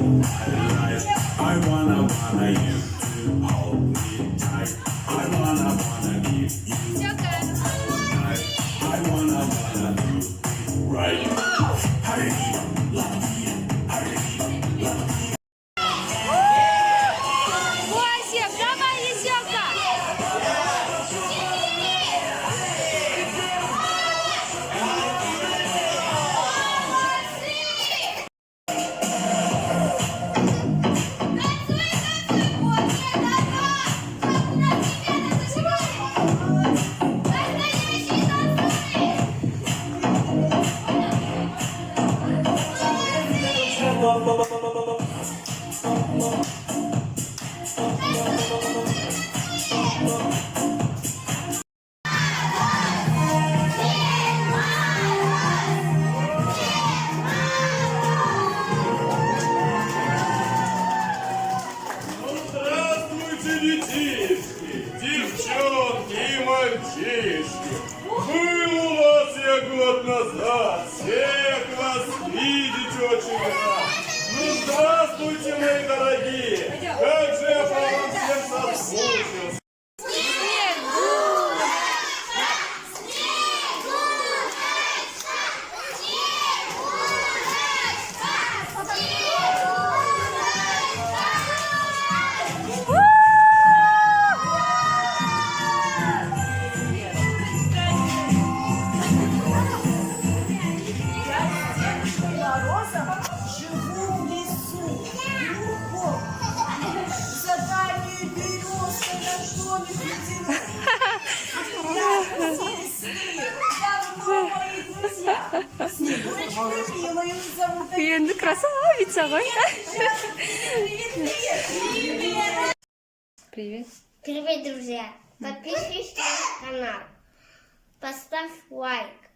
I wanna you to hold me tight. I wanna give you all night. I wanna do it right. Вася, давай еще как! Здравствуйте, детишки, девчонки и мальчишки. Был у вас я год назад, всех вас видеть очень рад. Ну, здравствуйте, мои дорогие, как же я по вам всем соскучился. Живу в лесу, глубоко, за дальней березкой на домик давно мои друзья. Снегурочка милую зовут. Ты красавица, Ваня. Привет. Привет, друзья! Подпишись на канал, поставь лайк.